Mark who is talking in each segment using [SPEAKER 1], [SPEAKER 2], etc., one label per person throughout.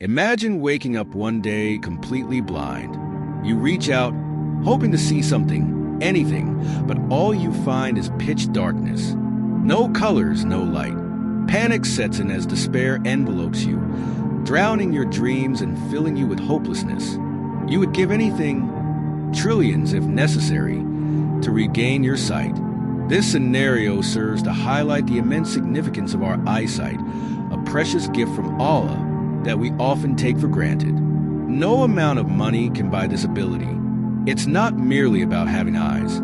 [SPEAKER 1] Imagine waking up one day completely blind. You reach out, hoping to see something, anything, but all you find is pitch darkness. No colors, no light. Panic sets in as despair envelopes you, drowning your dreams and filling you with hopelessness. You would give anything, trillions if necessary, to regain your sight. This scenario serves to highlight the immense significance of our eyesight, a precious gift from Allah that we often take for granted. No amount of money can buy this ability. It's not merely about having eyes.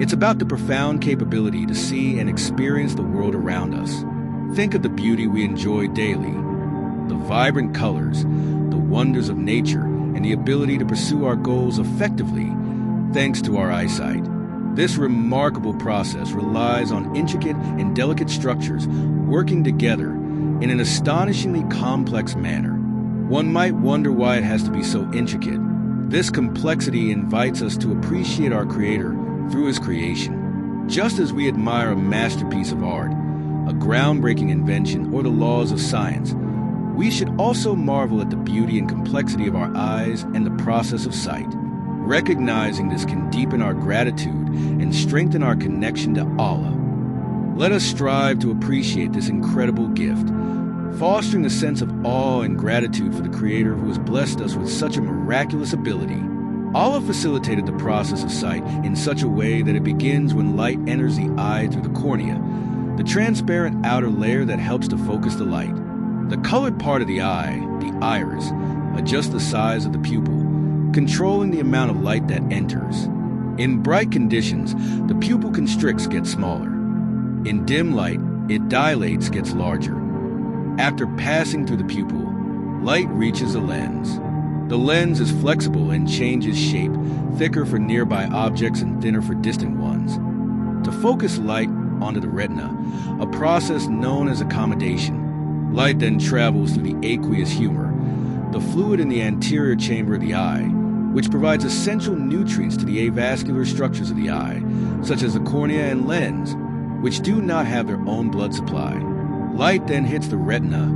[SPEAKER 1] It's about the profound capability to see and experience the world around us. Think of the beauty we enjoy daily, the vibrant colors, the wonders of nature, and the ability to pursue our goals effectively thanks to our eyesight. This remarkable process relies on intricate and delicate structures working together in an astonishingly complex manner. One might wonder why it has to be so intricate. This complexity invites us to appreciate our Creator through His creation. Just as we admire a masterpiece of art, a groundbreaking invention, or the laws of science, we should also marvel at the beauty and complexity of our eyes and the process of sight. Recognizing this can deepen our gratitude and strengthen our connection to Allah. Let us strive to appreciate this incredible gift, fostering a sense of awe and gratitude for the Creator who has blessed us with such a miraculous ability. Allah facilitated the process of sight in such a way that it begins when light enters the eye through the cornea, the transparent outer layer that helps to focus the light. The colored part of the eye, the iris, adjusts the size of the pupil, controlling the amount of light that enters. In bright conditions, the pupil constricts, gets smaller. In dim light, it dilates, gets larger. After passing through the pupil, light reaches the lens. The lens is flexible and changes shape, thicker for nearby objects and thinner for distant ones, to focus light onto the retina, a process known as accommodation. Light then travels through the aqueous humor, the fluid in the anterior chamber of the eye, which provides essential nutrients to the avascular structures of the eye, such as the cornea and lens, which do not have their own blood supply. Light then hits the retina,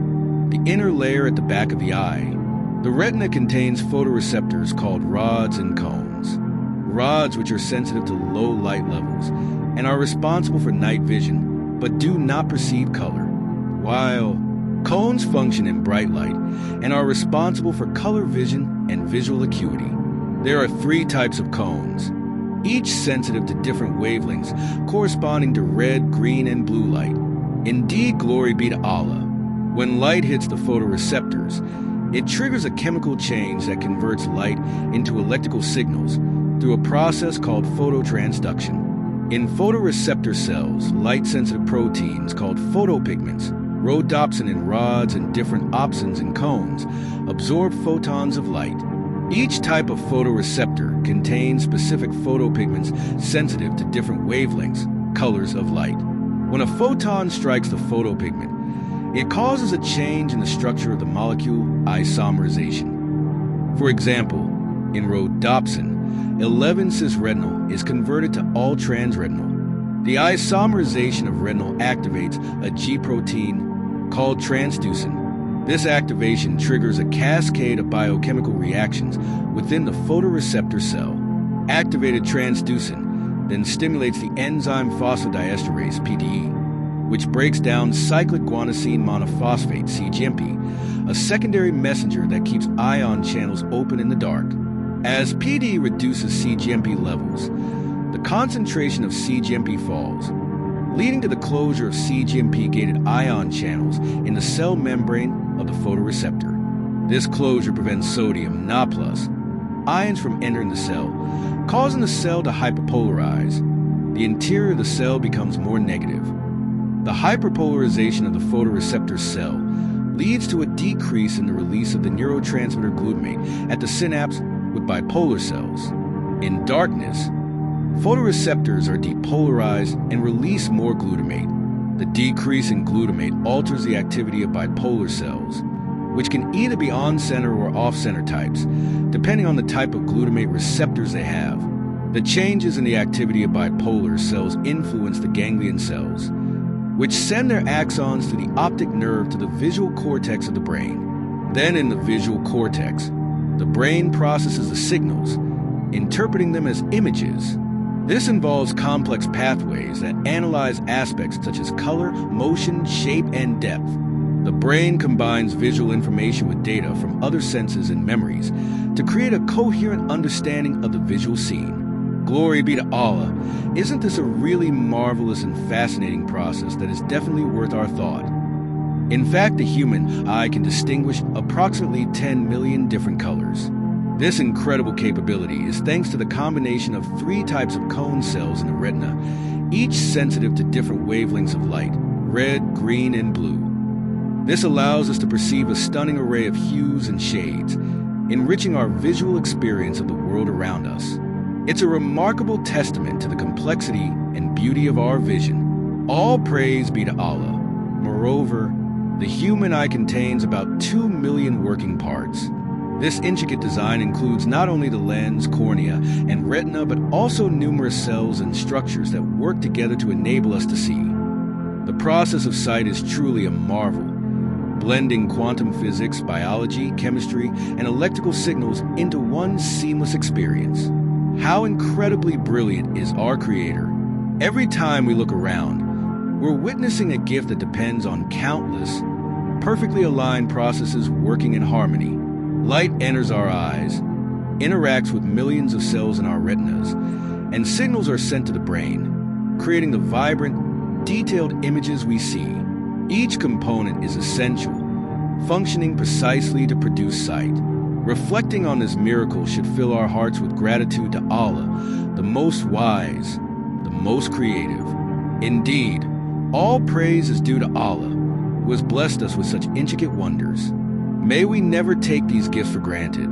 [SPEAKER 1] the inner layer at the back of the eye. The retina contains photoreceptors called rods and cones. Rods which are sensitive to low light levels and are responsible for night vision, but do not perceive color, while cones function in bright light and are responsible for color vision and visual acuity. There are 3 types of cones, each sensitive to different wavelengths corresponding to red, green, and blue light. Indeed, glory be to Allah. When light hits the photoreceptors, it triggers a chemical change that converts light into electrical signals through a process called phototransduction. In photoreceptor cells, light-sensitive proteins called photopigments, rhodopsin in rods and different opsins in cones, absorb photons of light. Each type of photoreceptor contains specific photopigments sensitive to different wavelengths, colors of light. When a photon strikes the photopigment, it causes a change in the structure of the molecule isomerization. For example, in rhodopsin, 11-cis-retinal is converted to all-trans-retinal. The isomerization of retinal activates a G protein called transducin. This activation triggers a cascade of biochemical reactions within the photoreceptor cell. Activated transducin then stimulates the enzyme phosphodiesterase, PDE, which breaks down cyclic guanosine monophosphate, cGMP, a secondary messenger that keeps ion channels open in the dark. As PDE reduces cGMP levels, the concentration of cGMP falls, leading to the closure of cGMP-gated ion channels in the cell membrane of the photoreceptor. This closure prevents sodium, Na+, ions from entering the cell, causing the cell to hyperpolarize. The interior of the cell becomes more negative. The hyperpolarization of the photoreceptor cell leads to a decrease in the release of the neurotransmitter glutamate at the synapse with bipolar cells. In darkness, photoreceptors are depolarized and release more glutamate. The decrease in glutamate alters the activity of bipolar cells, which can either be on-center or off-center types, depending on the type of glutamate receptors they have. The changes in the activity of bipolar cells influence the ganglion cells, which send their axons to the optic nerve to the visual cortex of the brain. Then in the visual cortex, the brain processes the signals, interpreting them as images. This involves complex pathways that analyze aspects such as color, motion, shape, and depth. The brain combines visual information with data from other senses and memories to create a coherent understanding of the visual scene. Glory be to Allah. Isn't this a really marvelous and fascinating process that is definitely worth our thought? In fact, the human eye can distinguish approximately 10 million different colors. This incredible capability is thanks to the combination of 3 types of cone cells in the retina, each sensitive to different wavelengths of light: red, green, and blue. This allows us to perceive a stunning array of hues and shades, enriching our visual experience of the world around us. It's a remarkable testament to the complexity and beauty of our vision. All praise be to Allah. Moreover, the human eye contains about 2 million working parts. This intricate design includes not only the lens, cornea, and retina, but also numerous cells and structures that work together to enable us to see. The process of sight is truly a marvel, blending quantum physics, biology, chemistry, and electrical signals into one seamless experience. How incredibly brilliant is our Creator? Every time we look around, we're witnessing a gift that depends on countless, perfectly aligned processes working in harmony. Light enters our eyes, interacts with millions of cells in our retinas, and signals are sent to the brain, creating the vibrant, detailed images we see. Each component is essential, functioning precisely to produce sight. Reflecting on this miracle should fill our hearts with gratitude to Allah, the most wise, the most creative. Indeed, all praise is due to Allah, who has blessed us with such intricate wonders. May we never take these gifts for granted.